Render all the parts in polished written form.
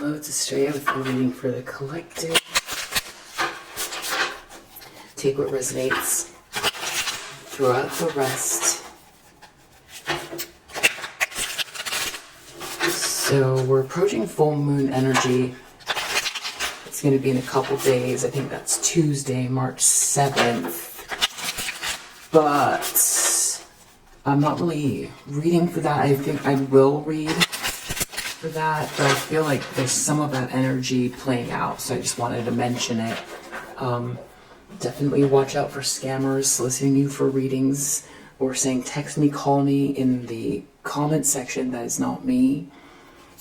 Hello, it's Estrella with a reading for the collective. Take what resonates, throw out the rest. So we're approaching full moon energy. It's going to be in a couple days. I think that's Tuesday, March 7th. But I'm not really reading for that. I think I will read for that, but I feel like there's some of that energy playing out, so I just wanted to mention it. Definitely watch out for scammers soliciting you for readings or saying text me, call me in the comment section. That is not me.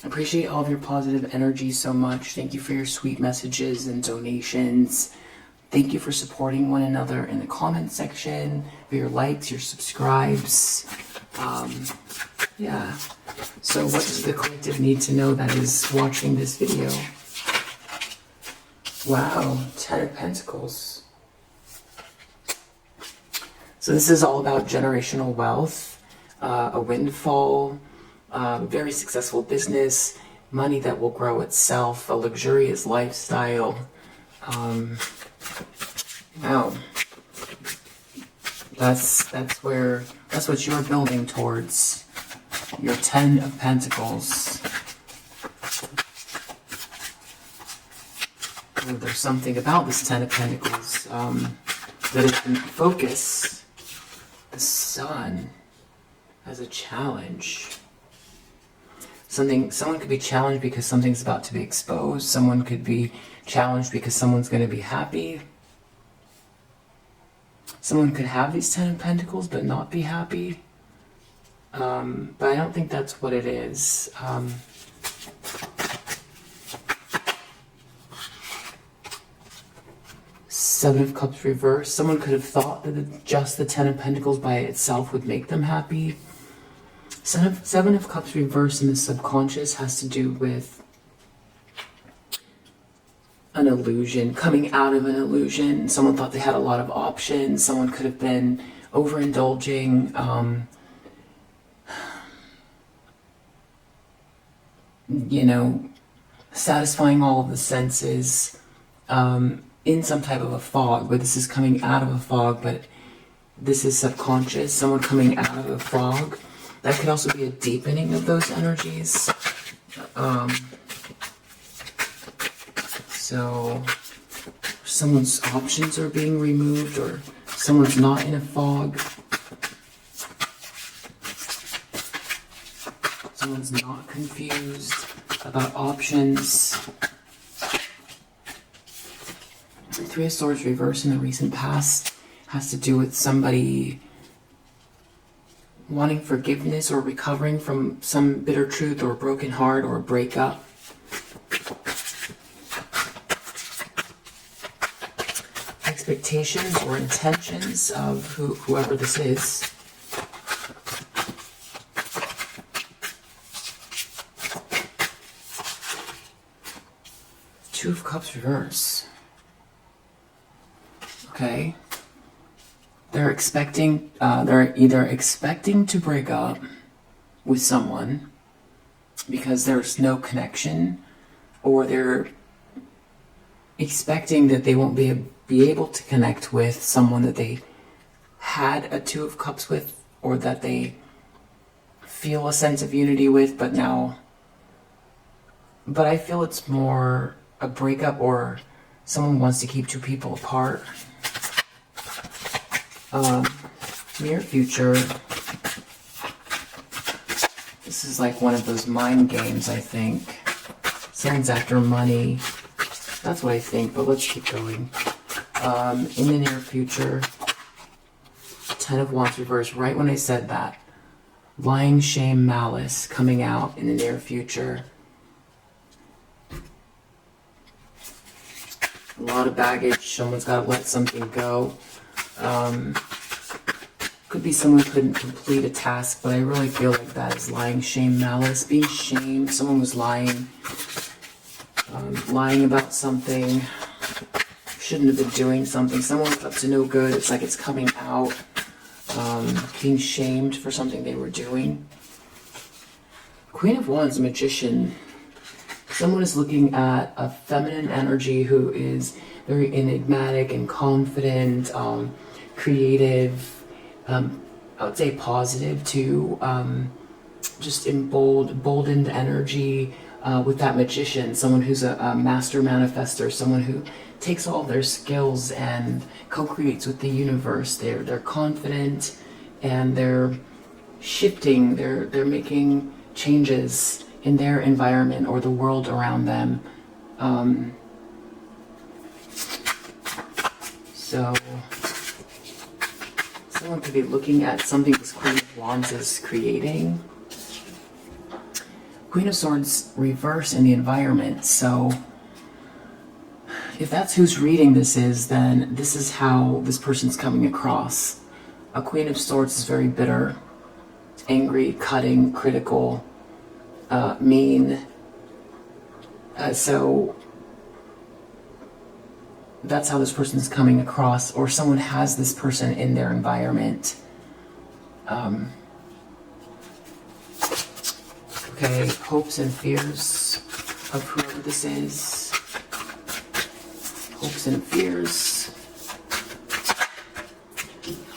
I appreciate all of your positive energy so much. Thank you for your sweet messages and donations. Thank you for supporting one another in the comment section, for your likes, your subscribes. Yeah. So what does the collective need to know that is watching this video? Wow, 10 of Pentacles. So this is all about generational wealth, a windfall, very successful business, money that will grow itself, a luxurious lifestyle. Wow. That's what you're building towards. Your 10 of Pentacles. Oh, there's something about this 10 of Pentacles that it can focus the Sun as a challenge. Someone could be challenged because something's about to be exposed. Someone could be challenged because someone's going to be happy. Someone could have these 10 of Pentacles but not be happy. But I don't think that's what it is. Seven of Cups reversed. Someone could have thought that just the 10 of Pentacles by itself would make them happy. Seven of Cups reversed in the subconscious has to do with an illusion, coming out of an illusion. Someone thought they had a lot of options. Someone could have been overindulging, satisfying all of the senses in some type of a fog. But this is coming out of a fog, but this is subconscious. Someone coming out of a fog. That could also be a deepening of those energies. So someone's options are being removed, or someone's not in a fog. Someone's not confused about options. The Three of Swords reversed in the recent past has to do with somebody wanting forgiveness or recovering from some bitter truth or a broken heart or a breakup. Expectations or intentions of whoever this is. Two of Cups reverse. Okay. They're either expecting to break up with someone because there's no connection, or they're expecting that they won't be able to connect with someone that they had a Two of Cups with, or that they feel a sense of unity with, but I feel it's more a breakup, or someone wants to keep two people apart. Near future. This is like one of those mind games, I think. Someone's after money. That's what I think, but let's keep going. In the near future. 10 of Wands reversed right when I said that. Lying, shame, malice coming out in the near future. A lot of baggage. Someone's got to let something go. Could be someone couldn't complete a task, but I really feel like that is lying, shame, malice. Being shamed. Someone was lying. Lying about something. Shouldn't have been doing something. Someone's up to no good. It's like it's coming out. Being shamed for something they were doing. Queen of Wands, Magician. someone is looking at a feminine energy who is very enigmatic and confident, creative, I would say positive too, just emboldened energy, with that magician, someone who's a master manifester, someone who takes all their skills and co-creates with the universe. They're confident, and they're shifting, they're making changes in their environment or the world around them. So someone could be looking at something this Queen of Wands is creating. Queen of Swords reverse in the environment. So if that's who's reading this is, then this is how this person's coming across. A Queen of Swords is very bitter, angry, cutting, critical, mean. So that's how this person's coming across, or someone has this person in their environment. Okay, hopes and fears of whoever this is. Hopes and fears.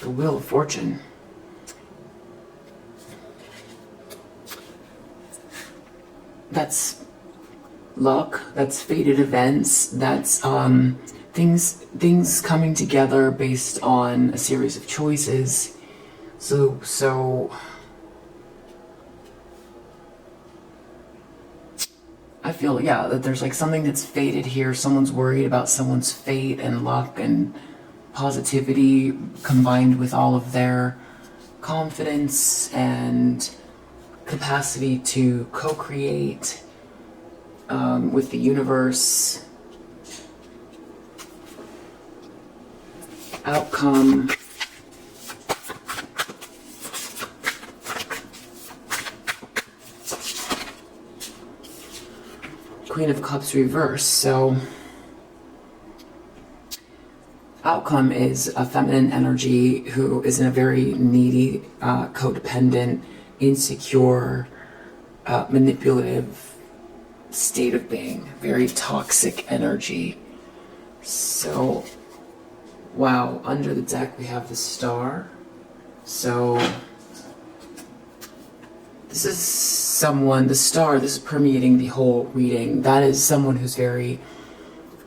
The Wheel of Fortune. That's luck, that's fated events, that's things coming together based on a series of choices. So I feel, yeah, that there's like something that's fated here. Someone's worried about someone's fate and luck and positivity combined with all of their confidence and capacity to co-create with the universe. Outcome. Queen of Cups reverse. So outcome is a feminine energy who is in a very needy, codependent, insecure, manipulative state of being. Very toxic energy. So, wow, under the deck we have the Star. So this is someone, the Star, this is permeating the whole reading. That is someone who's very,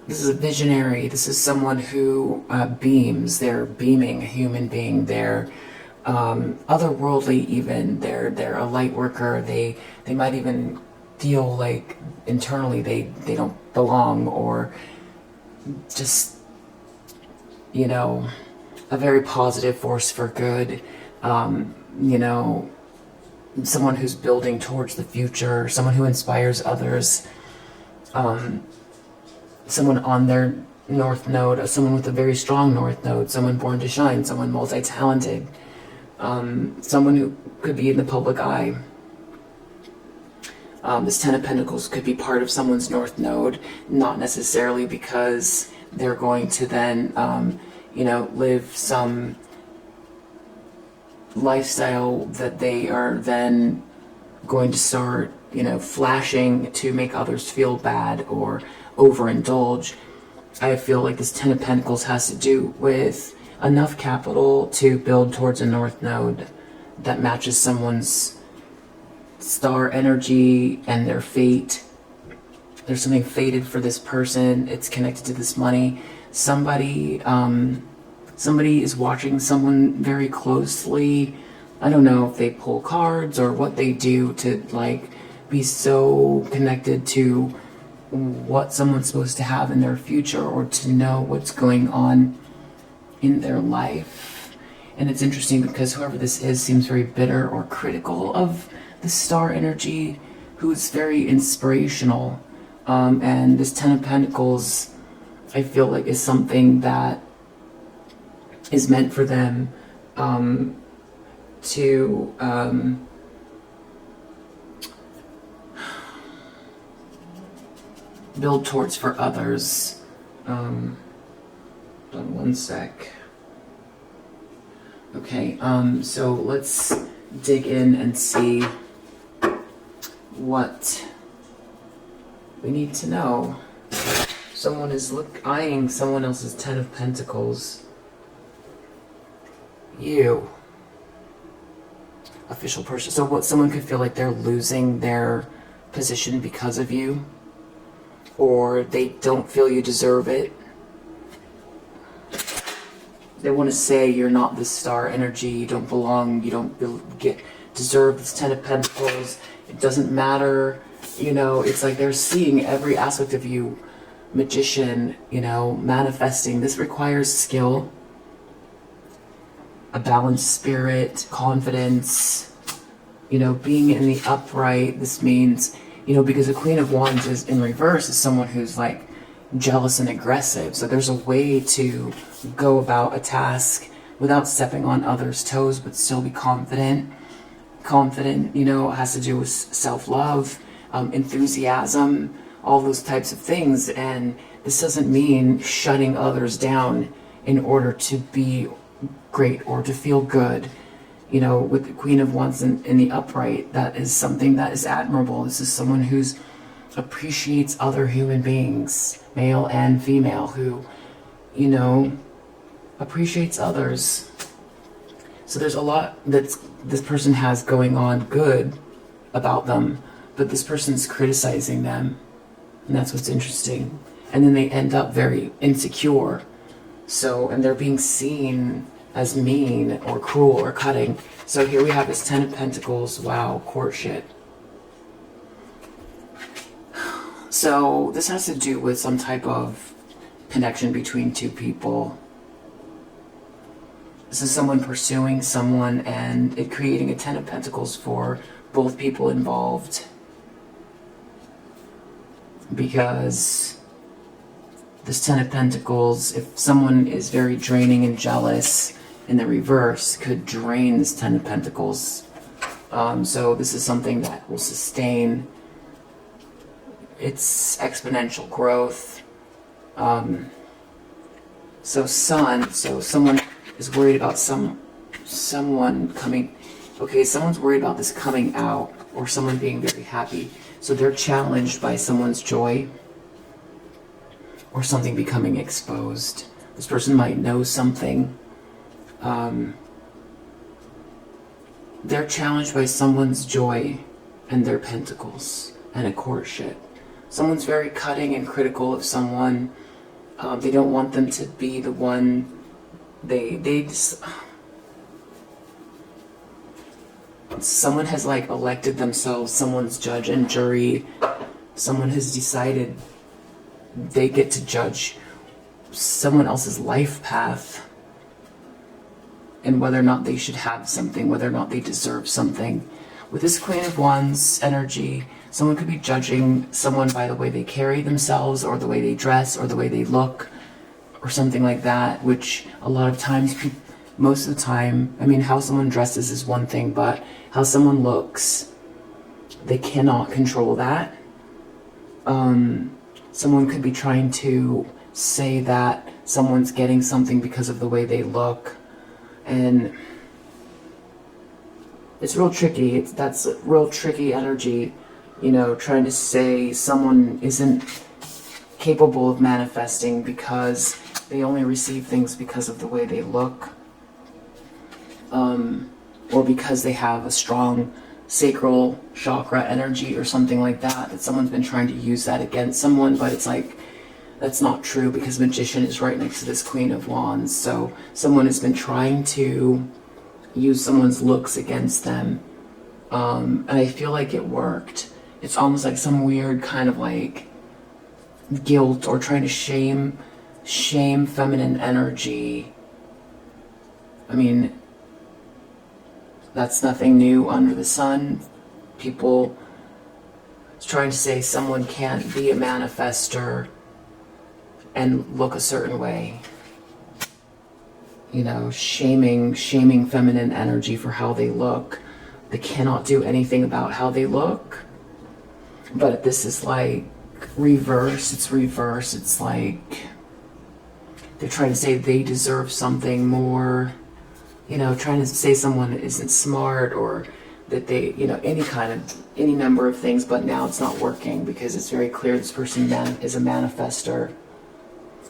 this is a visionary. This is someone who beams. They're beaming a human being. They're otherworldly even. They're a light worker. They might even feel like internally they don't belong, or just, you know, a very positive force for good. You know, someone who's building towards the future, someone who inspires others, someone on their North Node, someone with a very strong North Node, someone born to shine, someone multi-talented, someone who could be in the public eye. This Ten of Pentacles could be part of someone's North Node, not necessarily because they're going to then, you know, live some lifestyle that they are then going to start, you know, flashing to make others feel bad or overindulge. I feel like this Ten of Pentacles has to do with enough capital to build towards a North Node that matches someone's star energy and their fate. There's something fated for this person. It's connected to this money. Somebody is watching someone very closely. I don't know if they pull cards or what they do to like be so connected to what someone's supposed to have in their future, or to know what's going on in their life. And it's interesting because whoever this is seems very bitter or critical of the Star energy, who's very inspirational. And this Ten of Pentacles, I feel like, is something that is meant for them to build towards for others. Hold on one sec. Okay, so let's dig in and see what We need to know. Someone is eyeing someone else's Ten of Pentacles. You. Official person. So what, someone could feel like they're losing their position because of you, or they don't feel you deserve it. They want to say you're not this star energy, you don't belong, you don't deserve this Ten of Pentacles, it doesn't matter, you know. It's like they're seeing every aspect of you. Magician, you know, manifesting. This requires skill, a balanced spirit, confidence, you know, being in the upright. This means, you know, because the Queen of Wands is in reverse, is someone who's like jealous and aggressive. So there's a way to go about a task without stepping on others' toes, but still be confident. Confident, you know, has to do with self-love, enthusiasm, all those types of things. And this doesn't mean shutting others down in order to be great or to feel good. You know, with the Queen of Wands in the upright, that is something that is admirable. This is someone who's appreciates other human beings, male and female, who, you know, appreciates others. So there's a lot that this person has going on good about them, but this person's criticizing them, and that's what's interesting. And then they end up very insecure. So, and they're being seen as mean or cruel or cutting. So here we have this Ten of Pentacles. Wow, courtship. So this has to do with some type of connection between two people. This is someone pursuing someone and it creating a Ten of Pentacles for both people involved. Because this Ten of Pentacles, if someone is very draining and jealous, in the reverse could drain this Ten of Pentacles. So this is something that will sustain its exponential growth. So someone is worried about someone coming. Okay, someone's worried about this coming out, or someone being very happy. So they're challenged by someone's joy or something becoming exposed. This person might know something. They're challenged by someone's joy and their pentacles and a courtship. Someone's very cutting and critical of someone. They don't want them to be the one. Someone has like elected themselves someone's judge and jury. Someone has decided they get to judge someone else's life path and whether or not they should have something, whether or not they deserve something. With this Queen of Wands energy, someone could be judging someone by the way they carry themselves or the way they dress or the way they look or something like that, which a lot of times, most of the time, I mean, how someone dresses is one thing, but how someone looks, they cannot control that. Someone could be trying to say that someone's getting something because of the way they look, and it's real tricky. That's a real tricky energy, you know, trying to say someone isn't capable of manifesting because they only receive things because of the way they look, or because they have a strong sacral chakra energy or something like that, that someone's been trying to use that against someone, but it's like, that's not true because Magician is right next to this Queen of Wands. So someone has been trying to use someone's looks against them. And I feel like it worked. It's almost like some weird kind of like guilt or trying to shame feminine energy. I mean, that's nothing new under the sun. People trying to say someone can't be a manifester and look a certain way. You know, shaming feminine energy for how they look. They cannot do anything about how they look. But this is like reverse. It's reverse. It's like they're trying to say they deserve something more. You know, trying to say someone isn't smart or that they, any number of things, but now it's not working because it's very clear this person is a manifester.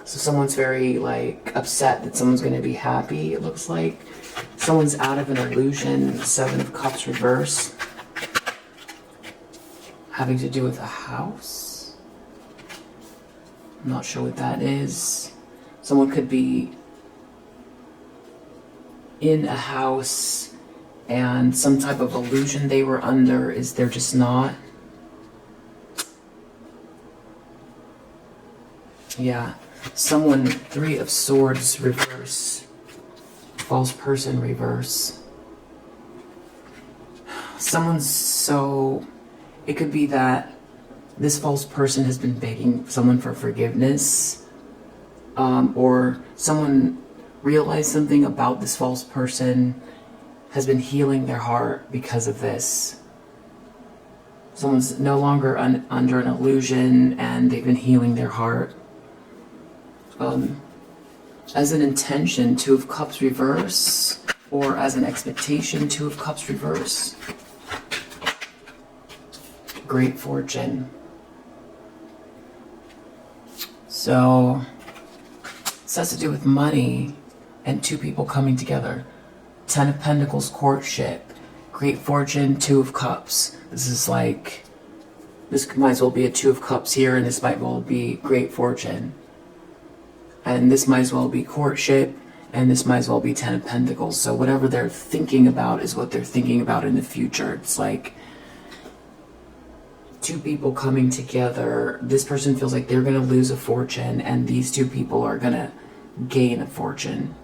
So someone's very like upset that someone's going to be happy, it looks like. Someone's out of an illusion. 7 of Cups reverse. Having to do with a house. I'm not sure what that is. Someone could be in a house and some type of illusion they were under is they're just not. Yeah. Someone, 3 of Swords reverse. False person reverse. It could be that this false person has been begging someone for forgiveness, or someone realized something about this false person, has been healing their heart because of this. Someone's no longer under an illusion and they've been healing their heart. As an intention, 2 of Cups reverse, or as an expectation, 2 of Cups reverse. Great fortune. So, this has to do with money and 2 people coming together. 10 of Pentacles, courtship. Great fortune, 2 of Cups. This might as well be a 2 of Cups here, and this might well be great fortune. And this might as well be courtship, and this might as well be 10 of Pentacles. So whatever they're thinking about is what they're thinking about in the future. It's like 2 people coming together. This person feels like they're going to lose a fortune, and these 2 people are going to gain a fortune.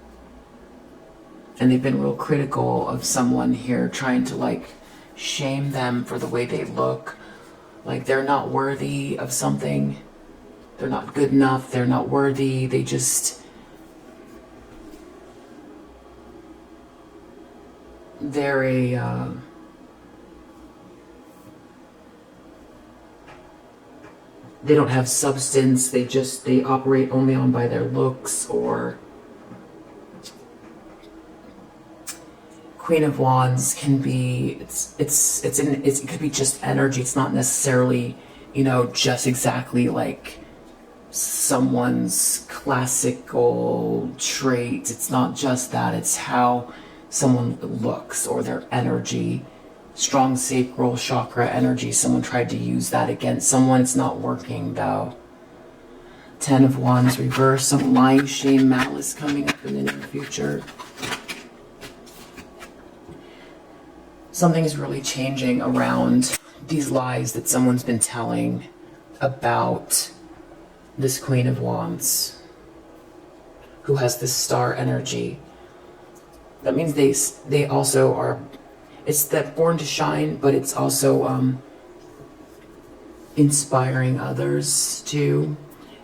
And they've been real critical of someone here, trying to like shame them for the way they look. Like they're not worthy of something. They're not good enough. They're not worthy. They're they don't have substance. They operate only by their looks. Or Queen of Wands can be, it could be just energy. It's not necessarily, just exactly like someone's classical traits. It's not just that. It's how someone looks or their energy. Strong sacral chakra energy. Someone tried to use that against someone. It's not working though. 10 of Wands reverse. Some lying, shame, malice coming up in the near future. Something is really changing around these lies that someone's been telling about this Queen of Wands, who has this star energy. That means they also are, it's that born to shine, but it's also inspiring others too.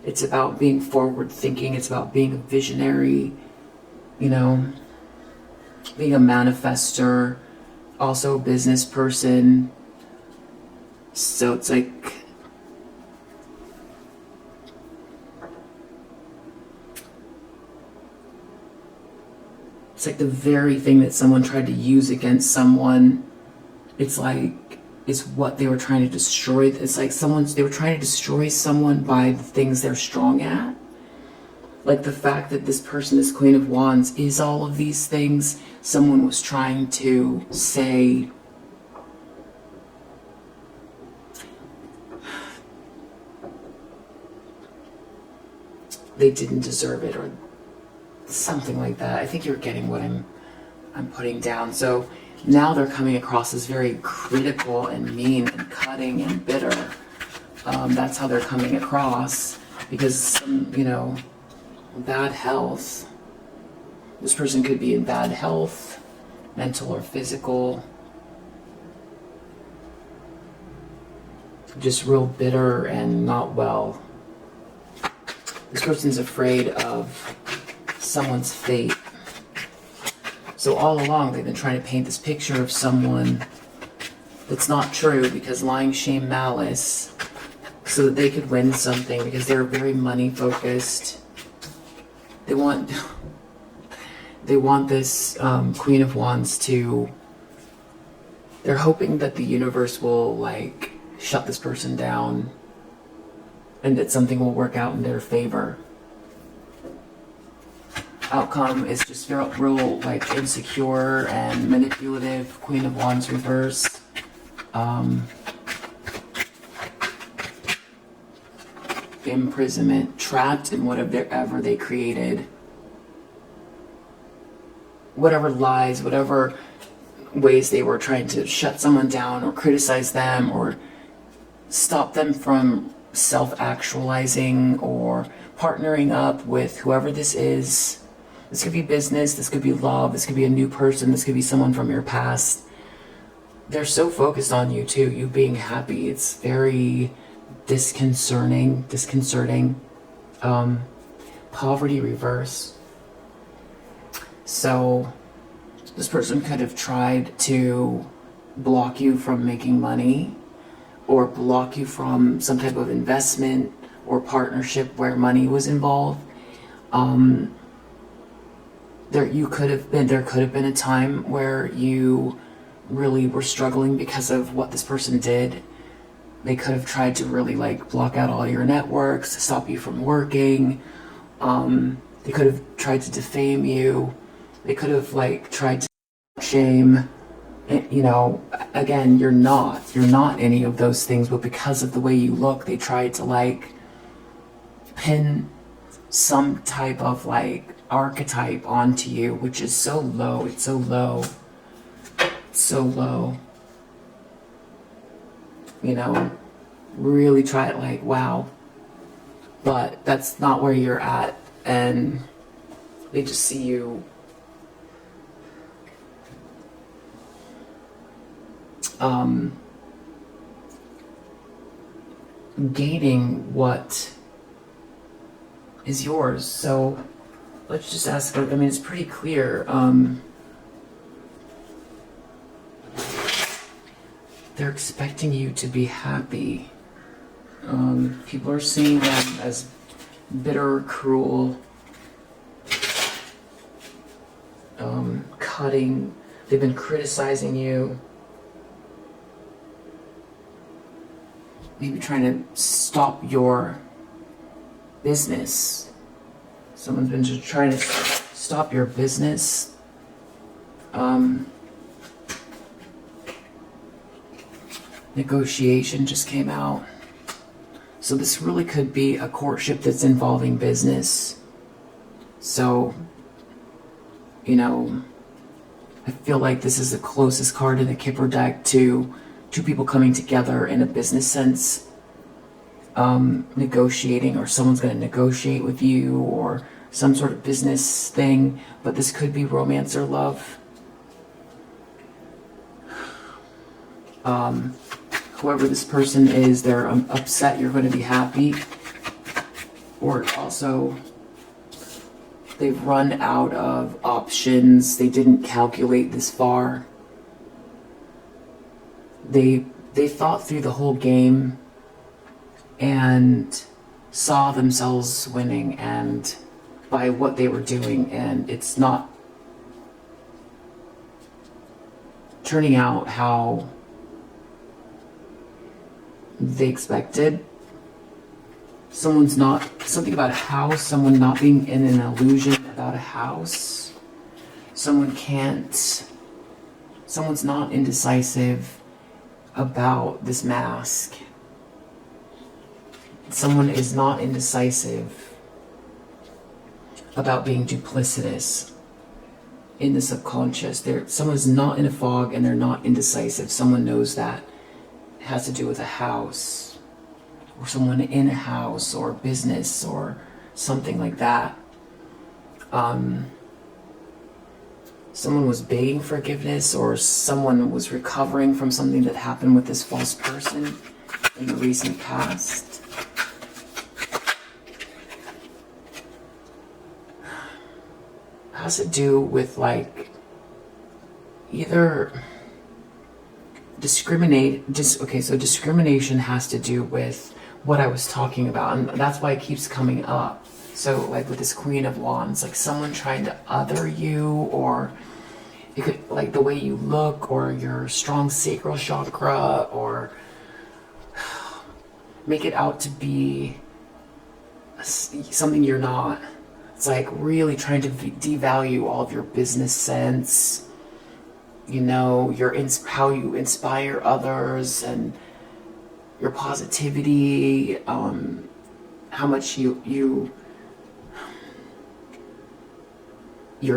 It's about being forward thinking. It's about being a visionary, being a manifester, also a business person. So it's like, it's like the very thing that someone tried to use against someone. It's what they were trying to destroy. It's like they were trying to destroy someone by the things they're strong at. Like the fact that this person, this Queen of Wands, is all of these things. Someone was trying to say, they didn't deserve it, or something like that. I think you're getting what I'm putting down. So now they're coming across as very critical and mean and cutting and bitter. That's how they're coming across, because bad health. This person could be in bad health, mental or physical. Just real bitter and not well. This person's afraid of someone's fate. So all along they've been trying to paint this picture of someone that's not true, because lying, shame, malice, so that they could win something, because they're very money focused. They want this Queen of Wands to they're hoping that the universe will like shut this person down and that something will work out in their favor. Outcome is just real like insecure and manipulative. Queen of Wands reverse. Imprisonment, trapped in whatever they created. Whatever lies, whatever ways they were trying to shut someone down or criticize them or stop them from self-actualizing or partnering up with whoever this is. This could be business, this could be love, this could be a new person, this could be someone from your past. They're so focused on you too, you being happy. It's very disconcerting. Poverty reverse. So this person could have tried to block you from making money or block you from some type of investment or partnership where money was involved. There could have been a time where you really were struggling because of what this person did. They could have tried to really like block out all your networks, stop you from working. They could have tried to defame you. They could have like tried to shame. You know, again, you're not any of those things, but because of the way you look, they tried to like pin some type of like archetype onto you, which is so low. It's so low. It's so low. You know, really try it like, wow. But that's not where you're at. And they just see you gaining what is yours. So let's just ask, I mean, it's pretty clear. They're expecting you to be happy. People are seeing them as bitter, cruel, cutting. They've been criticizing you. Maybe trying to stop your business. Someone's been just trying to stop your business. Negotiation just came out. So this really could be a courtship that's involving business. So, you know, I feel like this is the closest card in the Kipper deck to two people coming together in a business sense. Negotiating, or someone's going to negotiate with you, or some sort of business thing. But this could be romance or love. Whoever this person is, they're upset you're going to be happy. Or also, they've run out of options. They didn't calculate this far. They thought through the whole game and saw themselves winning and by what they were doing, and it's not turning out how they expected. Something about a house, someone not being in an illusion about a house. Someone's not indecisive about this mask. Someone is not indecisive about being duplicitous in the subconscious. Someone's not in a fog and they're not indecisive. Someone knows that. It has to do with a house, or someone in a house, or business, or something like that. Someone was begging forgiveness, or someone was recovering from something that happened with this false person in the recent past. It has to do with like either so discrimination has to do with what I was talking about, and that's why it keeps coming up. So like with this Queen of Wands, like someone trying to other you, or it could, like the way you look, or your strong sacral chakra, or make it out to be something you're not. It's like really trying to devalue all of your business sense, you know, how you inspire others, and your positivity, how much your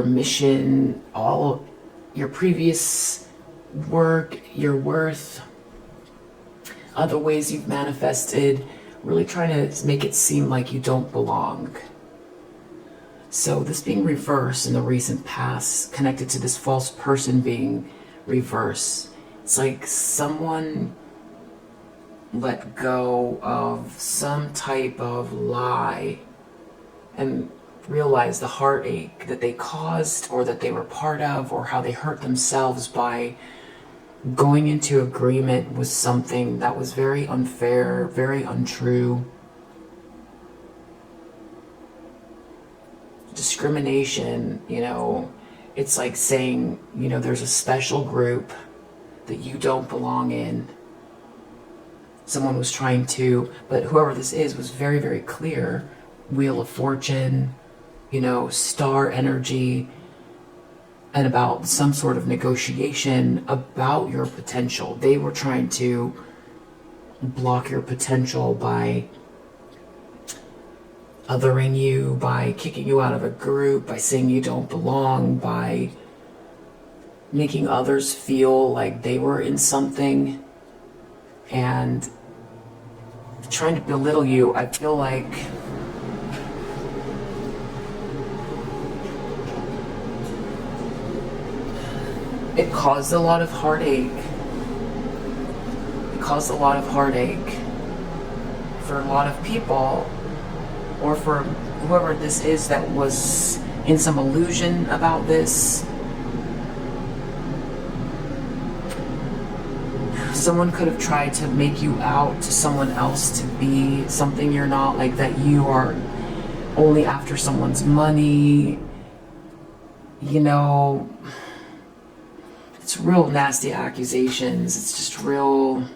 mission, all your previous work, your worth, other ways you've manifested, really trying to make it seem like you don't belong. So this being reversed in the recent past, connected to this false person being reversed, it's like someone let go of some type of lie and realize the heartache that they caused, or that they were part of, or how they hurt themselves by going into agreement with something that was very unfair, very untrue. Discrimination, you know, it's like saying, you know, there's a special group that you don't belong in. Someone was trying to, but whoever this is was very, very clear. Wheel of Fortune, you know, star energy, and about some sort of negotiation about your potential. They were trying to block your potential by othering you, by kicking you out of a group, by saying you don't belong, by making others feel like they were in something, and trying to belittle you. I feel like it caused a lot of heartache. It caused a lot of heartache for a lot of people, or for whoever this is that was in some illusion about this. Someone could have tried to make you out to someone else to be something you're not, like that you are only after someone's money. You know, it's real nasty accusations. It's just really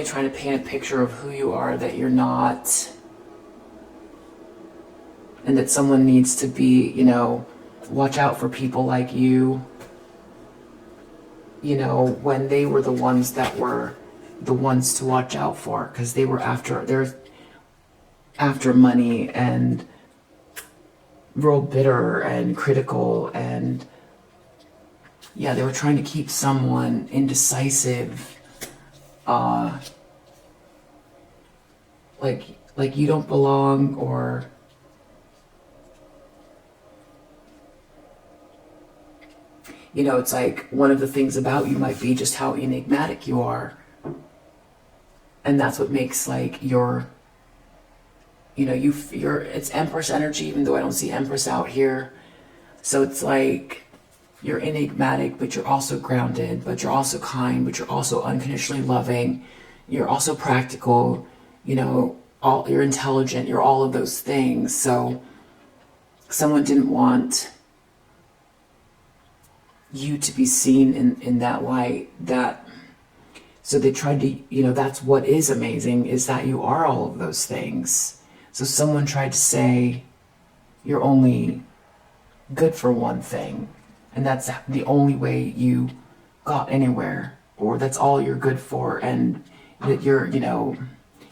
trying to paint a picture of who you are that you're not, and that someone needs to be, you know, watch out for people like you. You know, when they were the ones that were the ones to watch out for, because they're after money, and real bitter and critical, and yeah, they were trying to keep someone indecisive, like you don't belong, or you know, it's like one of the things about you might be just how enigmatic you are. And that's what makes like your, you know, it's Empress energy, even though I don't see Empress out here. So it's like you're enigmatic, but you're also grounded, but you're also kind, but you're also unconditionally loving. You're also practical, you know, you're intelligent, you're all of those things. So someone didn't want you to be seen in that light, so they tried to, you know, that's what is amazing, is that you are all of those things. So someone tried to say you're only good for one thing, and that's the only way you got anywhere, or that's all you're good for, and that you're, you know,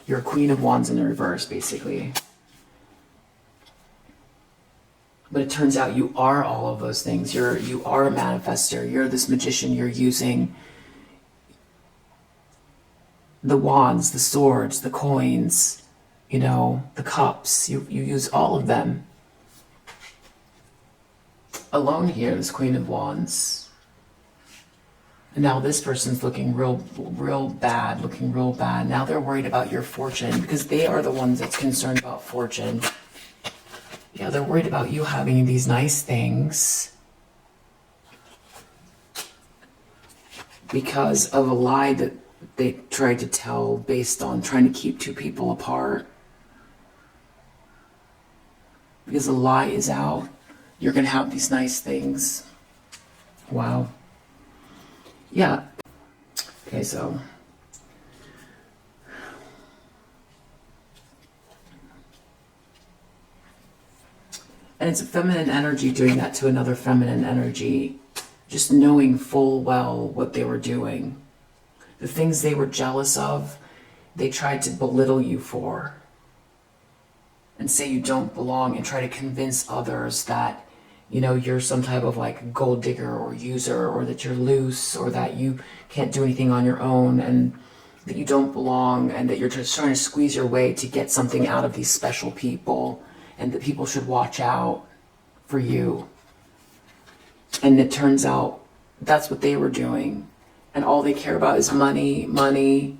you're a Queen of Wands in the reverse, basically. But it turns out you are all of those things. You are a manifester. You're this magician. You're using the wands, the swords, the coins, you know, the cups. You use all of them. Alone here, this Queen of Wands. And now this person's looking real bad, looking real bad. Now they're worried about your fortune, because they are the ones that's concerned about fortune. Yeah, they're worried about you having these nice things because of a lie that they tried to tell based on trying to keep two people apart. Because a lie is out. you're going to have these nice things. Wow. Yeah. Okay, so and it's a feminine energy doing that to another feminine energy, just knowing full well what they were doing. The things they were jealous of, they tried to belittle you for and say you don't belong and try to convince others that, you know, you're some type of like gold digger or user, or that you're loose, or that you can't do anything on your own, and that you don't belong, and that you're just trying to squeeze your way to get something out of these special people, and that people should watch out for you. And it turns out that's what they were doing. And all they care about is money, money.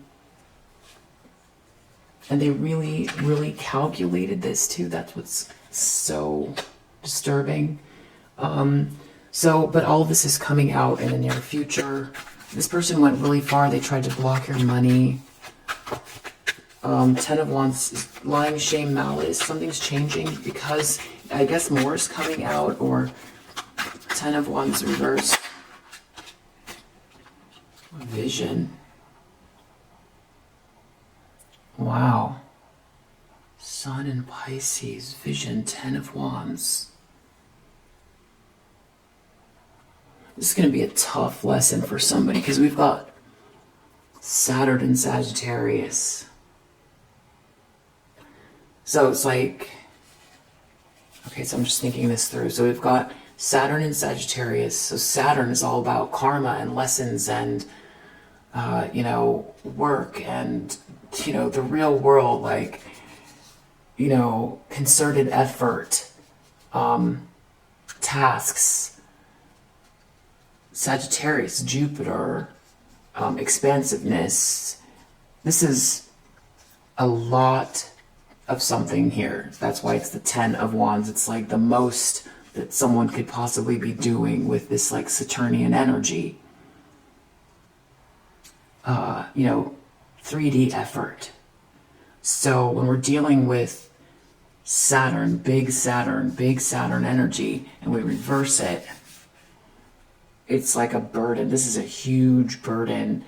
And they really, really calculated this too. That's what's so disturbing. But all this is coming out in the near future. This person went really far. They tried to block your money. 10 of Wands, lying, shame, malice. Something's changing because I guess more is coming out, or 10 of Wands reversed. Vision. Wow. Sun in Pisces, vision, 10 of Wands. This is going to be a tough lesson for somebody because we've got Saturn in Sagittarius. So it's like, okay, so I'm just thinking this through. So we've got Saturn in Sagittarius. So Saturn is all about karma and lessons and, work and, the real world, like, concerted effort, tasks. Sagittarius, Jupiter, expansiveness. This is a lot of something here. That's why it's the 10 of Wands. It's like the most that someone could possibly be doing with this like Saturnian energy. 3D effort. So when we're dealing with Saturn, big Saturn energy, and we reverse it, it's like a burden. This is a huge burden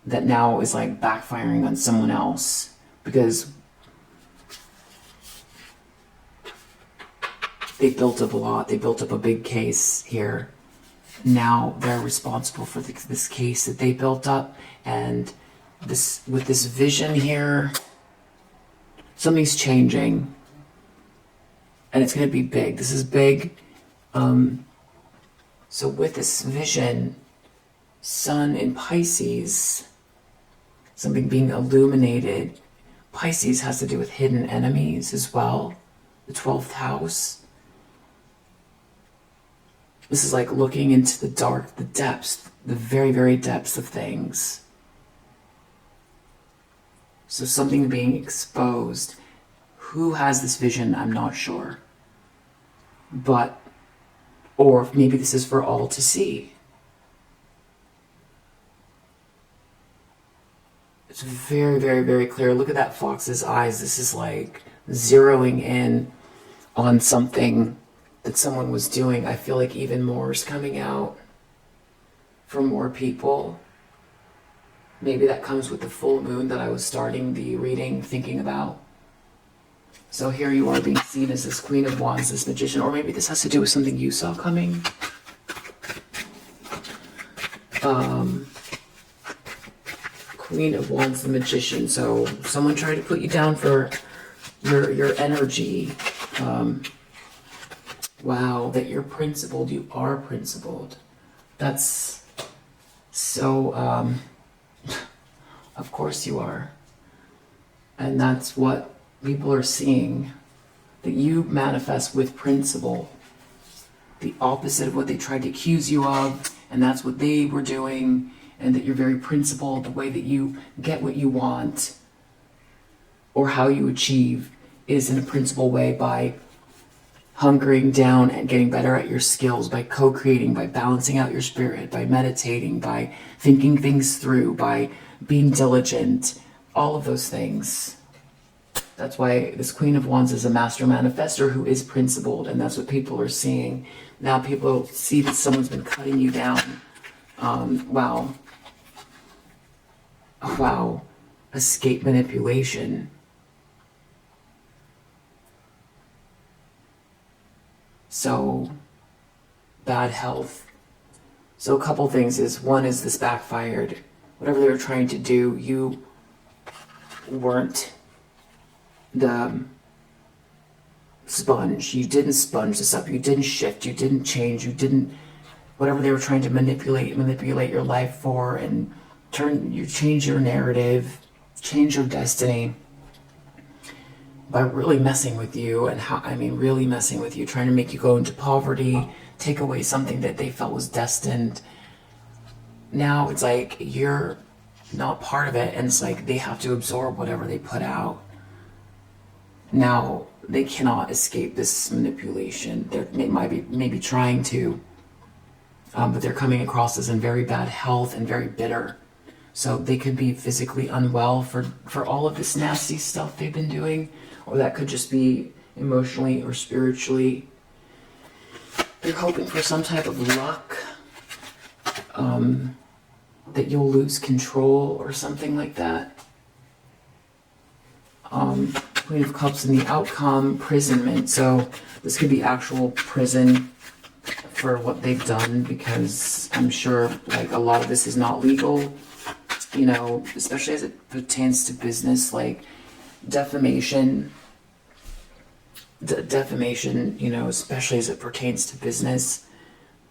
that now is like backfiring on someone else, because they built up a lot. They built up a big case here. Now they're responsible for this case that they built up, and this with this vision here, something's changing, and it's going to be big. This is big. So with this vision, Sun in Pisces, something being illuminated. Pisces has to do with hidden enemies as well. The 12th house. This is like looking into the dark, the depths, the very, very depths of things. So something being exposed. Who has this vision? I'm not sure. Or maybe this is for all to see. It's very, very, very clear. Look at that fox's eyes. This is like zeroing in on something that someone was doing. I feel like even more is coming out for more people. Maybe that comes with the full moon that I was starting the reading thinking about. So here you are being seen as this Queen of Wands, this Magician, or maybe this has to do with something you saw coming. Queen of Wands, the Magician. So someone tried to put you down for your energy. Wow, that you're principled. You are principled. That's so, of course you are. And that's what people are seeing, that you manifest with principle, the opposite of what they tried to accuse you of, and that's what they were doing, and that you're very principled. The way that you get what you want or how you achieve is in a principled way, by hunkering down and getting better at your skills, by co-creating, by balancing out your spirit, by meditating, by thinking things through, by being diligent, all of those things. That's why this Queen of Wands is a master manifestor who is principled, and that's what people are seeing. Now people see that someone's been cutting you down. Wow. Wow. Escape manipulation. So, bad health. So a couple things is, one is this backfired. Whatever they were trying to do, you weren't the sponge. You didn't sponge this up. You didn't shift. You didn't change. You didn't, whatever they were trying to manipulate your life for, and change your narrative, change your destiny by really messing with you. And really messing with you, trying to make you go into poverty, take away something that they felt was destined. Now it's like you're not part of it, and it's like they have to absorb whatever they put out. Now they cannot escape this manipulation. They might be maybe trying to, but they're coming across as in very bad health and very bitter. So they could be physically unwell for all of this nasty stuff they've been doing, or that could just be emotionally or spiritually. They're hoping for some type of luck, that you'll lose control or something like that. Queen of Cups in the outcome, imprisonment. So this could be actual prison for what they've done, because I'm sure like a lot of this is not legal, you know, especially as it pertains to business, like defamation, you know, especially as it pertains to business,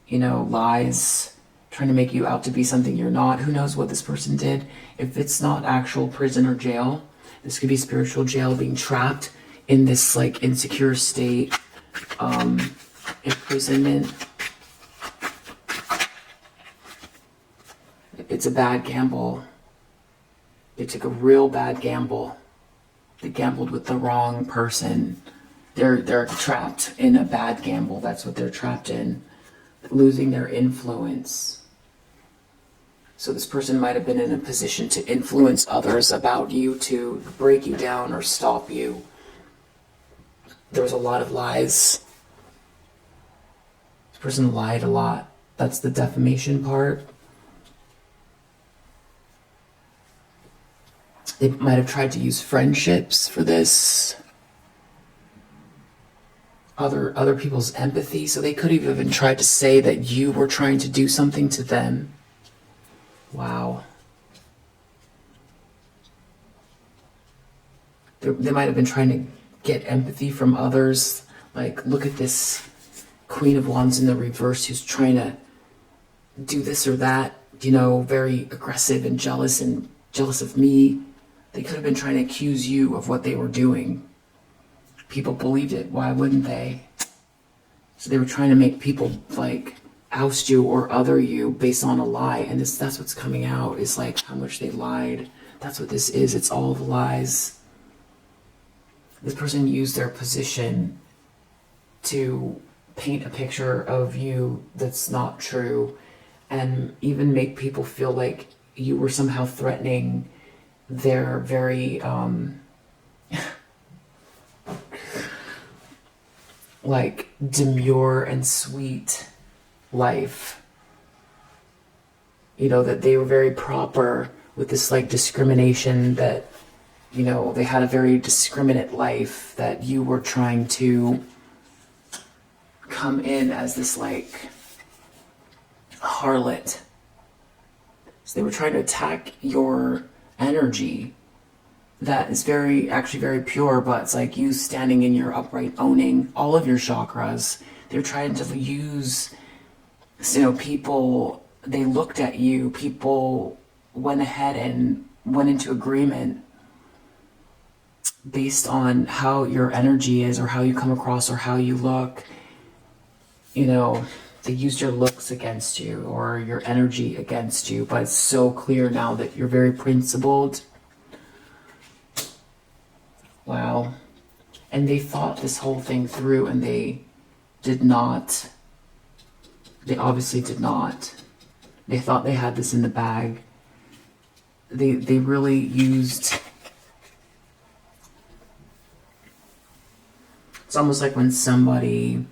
you know, lies, trying to make you out to be something you're not. Who knows what this person did? If it's not actual prison or jail, this could be spiritual jail, being trapped in this like insecure state, imprisonment. It's a bad gamble. They took a real bad gamble. They gambled with the wrong person. They're trapped in a bad gamble. That's what they're trapped in. Losing their influence. So this person might have been in a position to influence others about you, to break you down or stop you. There was a lot of lies. This person lied a lot. That's the defamation part. They might have tried to use friendships for this. Other people's empathy. So they could have even tried to say that you were trying to do something to them. Wow. They might have been trying to get empathy from others. Like, look at this Queen of Wands in the reverse who's trying to do this or that, you know, very aggressive and jealous of me. They could have been trying to accuse you of what they were doing. People believed it. Why wouldn't they? So they were trying to make people like oust you or other you based on a lie. And that's what's coming out, is like how much they lied. That's what this is. It's all the lies. This person used their position to paint a picture of you that's not true, and even make people feel like you were somehow threatening their very like demure and sweet life. You know, that they were very proper with this like discrimination, that, you know, they had a very discriminate life, that you were trying to come in as this like harlot. So they were trying to attack your energy that is actually very pure, but it's like you standing in your upright, owning all of your chakras. They're trying to use, you know, people, they looked at you, people went ahead and went into agreement based on how your energy is, or how you come across, or how you look. You know, they used your looks against you, or your energy against you, but it's so clear now that you're very principled. Wow. And they thought this whole thing through, and they did not. They obviously did not. They thought they had this in the bag. They really used It's almost like when somebody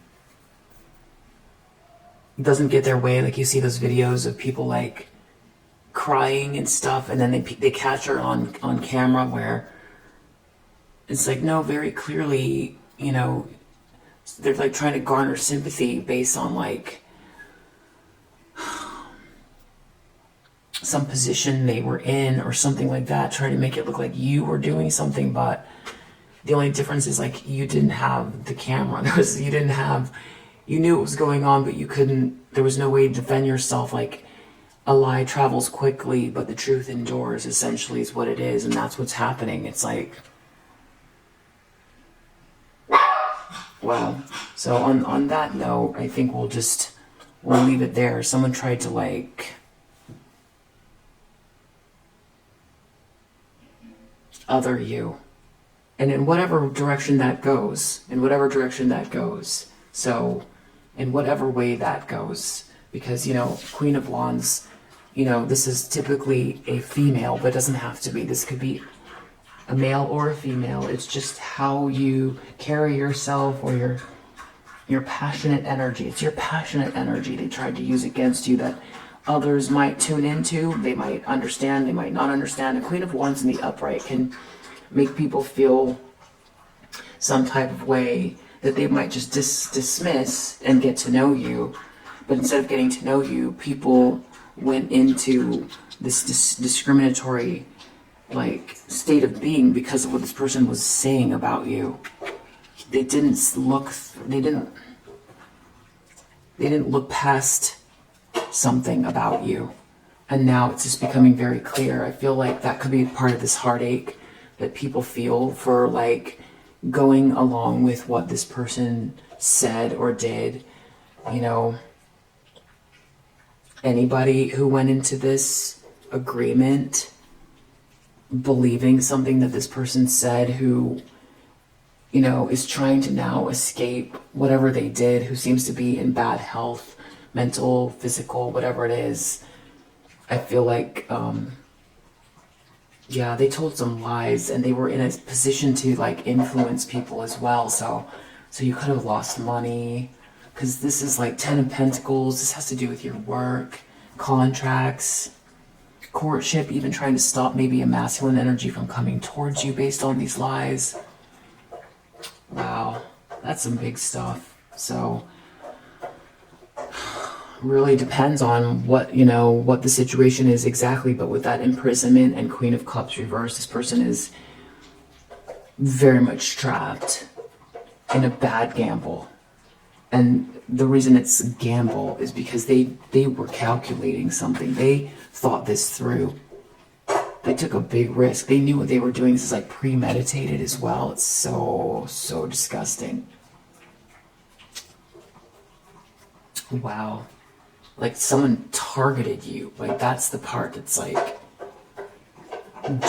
doesn't get their way, like you see those videos of people like crying and stuff, and then they catch her on camera where it's like, no, very clearly, you know, they're like trying to garner sympathy based on like some position they were in or something like that, trying to make it look like you were doing something, but the only difference is like you didn't have the camera. You knew what was going on, but you couldn't, there was no way to defend yourself. Like a lie travels quickly, but the truth endures, essentially is what it is. And that's what's happening. It's like, wow. So on that note, I think we'll leave it there. Someone tried to like other you. And in whatever direction that goes, so in whatever way that goes, because, you know, Queen of Wands, you know, this is typically a female, but it doesn't have to be. This could be a male or a female. It's just how you carry yourself or your passionate energy. It's your passionate energy they tried to use against you that others might tune into. They might understand, they might not understand. A Queen of Wands in the upright can make people feel some type of way that they might just dismiss and get to know you. But instead of getting to know you, people went into this discriminatory like state of being because of what this person was saying about you. They didn't look past something about you. And now it's just becoming very clear. I feel like that could be part of this heartache that people feel for like going along with what this person said or did. You know, anybody who went into this agreement believing something that this person said, who, you know, is trying to now escape whatever they did, who seems to be in bad health, mental, physical, whatever it is. I feel like, yeah, they told some lies and they were in a position to like influence people as well. So you could have lost money, because this is like 10 of Pentacles. This has to do with your work, contracts, courtship, even trying to stop maybe a masculine energy from coming towards you based on these lies. Wow, that's some big stuff. So really depends on what, you know, what the situation is exactly. But with that imprisonment and Queen of Cups reversed, this person is very much trapped in a bad gamble. And the reason it's a gamble is because they were calculating something. They thought this through. They took a big risk. They knew what they were doing. This is like premeditated as well. It's so disgusting. Wow. Like someone targeted you. Like that's the part that's like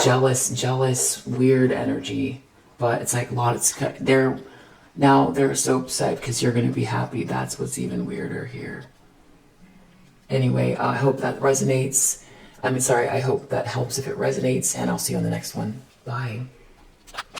jealous, weird energy. But it's like a lot of, they're so upset because you're going to be happy. That's what's even weirder here. Anyway, I hope that resonates. I hope that helps if it resonates, and I'll see you on the next one. Bye.